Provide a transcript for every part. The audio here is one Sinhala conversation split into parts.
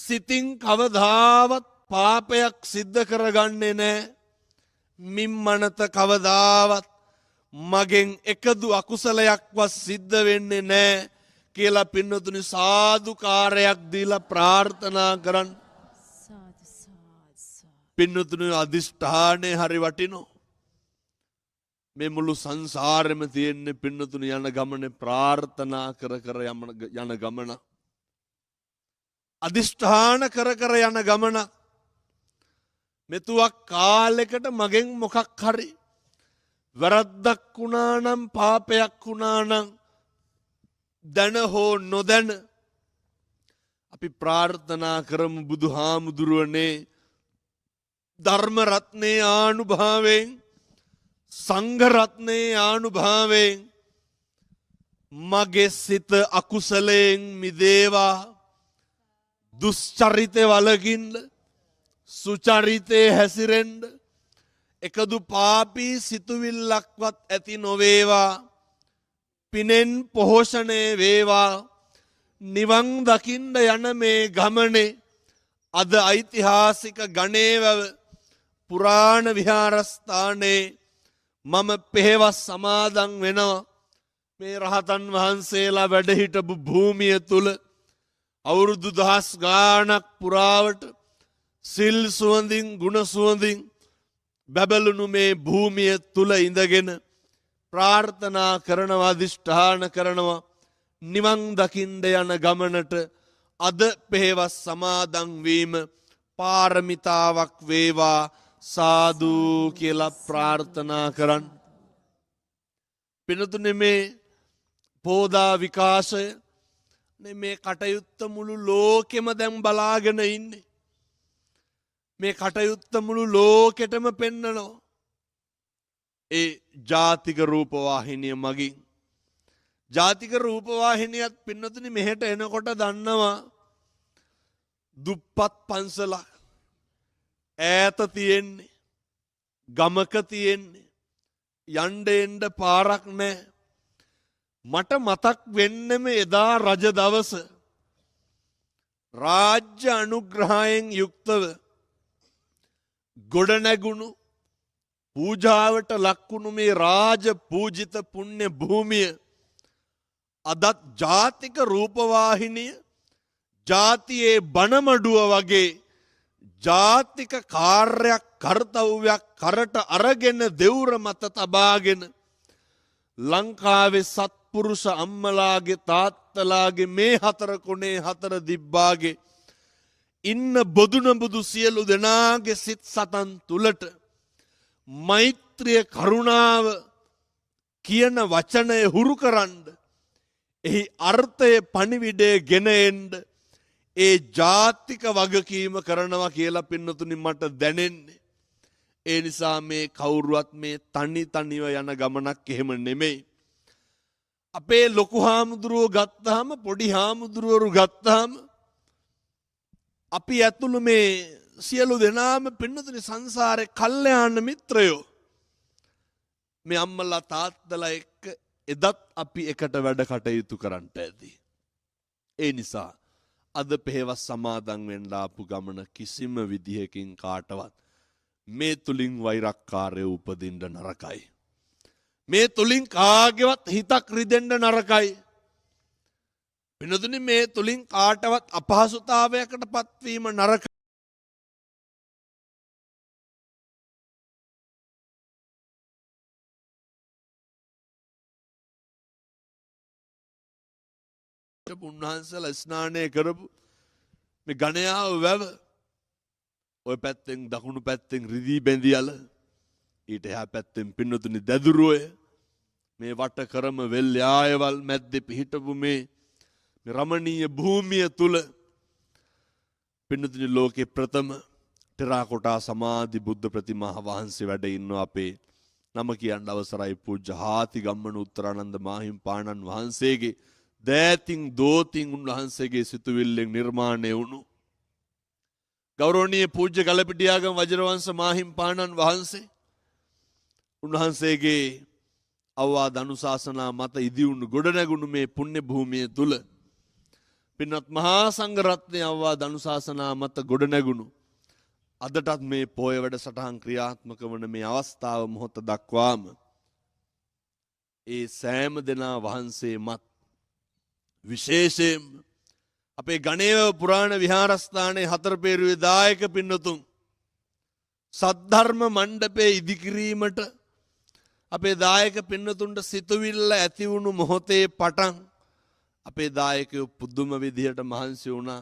සිතින් කවදාවත් පාපයක් සිද්ධ කරගන්නේ නැහැ. මිම්මනත කවදාවත් මගෙන් එකදු අකුසලයක්වත් සිද්ධ වෙන්නේ නැහැ කියලා පින්නතුනි සාදුකාරයක් දීලා ප්‍රාර්ථනා කරන්න. පින්නතුනි අදිෂ්ඨානේ හරි වටිනෝ. මේ මුළු සංසාරෙම තියෙන්නේ පින්නතුනි යන ගමනේ ප්‍රාර්ථනා කර කර යන ගමන. අදිෂ්ඨාන කර කර යන ගමන. මෙතුවක් කාලෙකට මගෙන් මොකක් හරි වැරද්දක් වුණා නම් පාපයක් වුණා නම් දැන හෝ නොදැන අපි ප්‍රාර්ථනා කරමු බුදුහාමුදුරුවනේ ධර්ම රත්නේ ආනුභාවයෙන් සංඝ රත්නේ ආනුභාවයෙන් මගේ සිත අකුසලයෙන් මිදේවා දුෂ්චරිතේ වලකින්න සුචරිතේ හැසිරෙන්න එකදු පාපී සිතුවිල්ලක්වත් ඇති නොවේවා පිනෙන් පෝෂණය වේවා නිවන් දකින්න යන මේ ගමනේ අද ඓතිහාසික ගණේවැව පුරාණ විහාරස්ථානයේ මම පෙහෙවස් සමාදන් වෙනවා. මේ රහතන් වහන්සේලා වැඩ හිටපු භූමිය තුල අවුරුදු දහස් ගාණක් පුරාවට සිල් සුවඳින් ගුණ සුවඳින් බැබළුණු මේ භූමිය තුල ඉඳගෙන ප්‍රාර්ථනා කරනවා අධිෂ්ඨාන කරනවා නිවන් දකින්න යන ගමනට අද පෙහෙවස් සමාදන් වීම පාරමිතාවක් වේවා සාදු කියලා ප්‍රාර්ථනා කරන්න. පිනතුනේ මේ පෝදා විකාශය මේ කටයුත්ත මුළු ලෝකෙම දැන් බලාගෙන ඉන්නේ. මේ කටයුත්ත මුළු ලෝකෙටම පෙන්නනවා. ඒ ජාතික රූපවාහිනිය මගින් ජාතික රූපවාහිනියත් පින්නතුනි මෙහෙට එනකොට දන්නවා දුප්පත් පන්සලක් ඈත තියෙන්නේ ගමක තියෙන්නේ යන්න එන්න පාරක් නැහැ. මට මතක් වෙන්නෙම එදා රජ දවස රාජ්‍ය අනුග්‍රහයෙන් යුක්තව ගොඩනැගුණු පූජාවට ලක්වුණු මේ රාජ පූජිත පුණ්‍ය භූමිය අදත් ජාතික රූපවාහිනිය ජාතියේ බණමඩුව වගේ ජාතික කාර්යයක් කර්තව්‍යයක් කරට අරගෙන දෙවුර මත තබාගෙන ලංකාවේ සත්පුරුෂ අම්මලාගේ තාත්තලාගේ මේ හතර කොනේ හතර දිබ්බාගේ ඉන්න බොදුනබුදු සියලු දෙනාගේ සිත් සතන් තුලට මෛත්‍රිය කරුණාව කියන වචනය හුරු කරන්න එහි අර්ථයේ පණිවිඩය ගෙන එන්න ඒ ජාතික වගකීම කරනවා කියලා පින්නතුනි මට දැනෙන්නේ. ඒ නිසා මේ කවුරුවත් මේ තනිව යන ගමනක් එහෙම නෙමෙයි. අපේ ලොකු හාමුදුරුවෝ ගත්තාම පොඩි හාමුදුරුවරු ගත්තාම අපි ඇතුළු මේ සියලු දෙනාම පින්නතුනි සංසාරේ කල්යාණ මිත්‍රයෝ. මේ අම්මලා තාත්තලා එක්ක එදත් අපි එකට වැඩ කටයුතු කරන්නට ඇති. ඒ නිසා අද පෙහෙවස් සමාදන් වෙන්න ආපු ගමන කිසිම විදිහකින් කාටවත් මේ තුලින් වෛරක්කාරය උපදින්න නරකයි. මේ තුලින් කාගේවත් හිතක් රිදෙන්න නරකයි. පිනතුනි මේ තුලින් කාටවත් අපහසුතාවයකට පත්වීම නරකයි. උන්වහන්සේලා ස්නානය කරපු මේ ගණයාව වැව ඔය පැත්තෙන් දකුණු පැත්තෙන් රිදී බැඳියල ඊට එහා පැත්තෙන් පින්නතුනි දැදුරුවය මේ වට කරම වෙල් යායවල් මැද්දේ පිහිටපු මේ රමණීය භූමිය තුල පින්නතුනි ලෝකේ ප්‍රථම ටෙරාකොටා සමාධි බුද්ධ ප්‍රතිමා වහන්සේ වැඩ ඉන්නවා. අපේ නම කියන්න අවසරයි පූජ්‍ය හාති ගම්මන උත්තරානන්ද මාහිම්පාණන් වහන්සේගේ දෑතින් දෝතින් උන්වහන්සේගේ සිතුවිල්ලෙන් නිර්මාණය වුණු ගෞරවනීය පූජ්‍ය ගලපිටියාගම වජිරවංශ මාහිම්පාණන් වහන්සේ උන්වහන්සේගේ අවවාද අනුශාසනා මත ඉදිවුණු ගොඩනැගුණු මේ පුණ්‍ය භූමිය තුල පින්වත් මහා සංඝරත්නය අවවාද අනුශාසනා මත ගොඩනැගුණු අදටත් මේ පෝය වැඩසටහන් ක්‍රියාත්මක වන මේ අවස්ථාව මොහොත දක්වාම ඒ සෑම දෙනා වහන්සේ මත් විශේෂයෙන් අපේ ගණේව පුරාණ විහාරස්ථානයේ හතරපේරුවේ දායක පින්නතුන් සද්ධර්ම මණ්ඩපයේ ඉදිකිරීමට අපේ දායක පින්නතුන්ට සිතුවිල්ල ඇති වුණු මොහොතේ පටන් අපේ දායකයෝ පුදුම විදිහට මහන්සි වුණා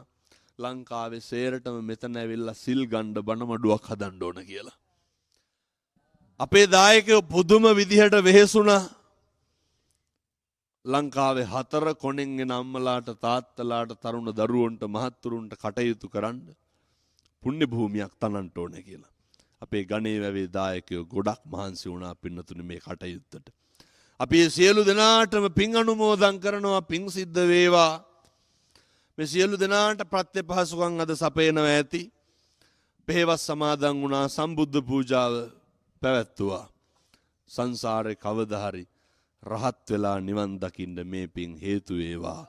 ලංකාවේ සේරටම මෙතන ඇවිල්ලා සිල් ගන්න බණමඩුවක් හදන්න ඕන කියලා. අපේ දායකයෝ පුදුම විදිහට වෙහෙසුණා ලංකාවේ 4 කොණෙන් එන අම්මලාට තාත්තලාට තරුණ දරුවන්ට මහත්තුරුන්ට කටයුතු කරන්න පුණ්‍ය භූමියක් තනන්න ඕනේ කියලා. අපේ ගණේ වැවේ දායකයෝ ගොඩක් මහන්සි වුණා පින්නතුනි මේ කටයුත්තට. අපි සියලු දෙනාටම පින් අනුමෝදන් කරනවා පින් සිද්ධ වේවා. මේ සියලු දෙනාට ප්‍රත්‍යපහසුකම් අද සපයනවා ඇති. පෙහෙවස් සමාදන් වුණා සම්බුද්ධ පූජාව පැවැත්තුවා. සංසාරේ කවදා හරි රහත් වෙලා නිවන් දකින්න මේ පින් හේතු වේවා.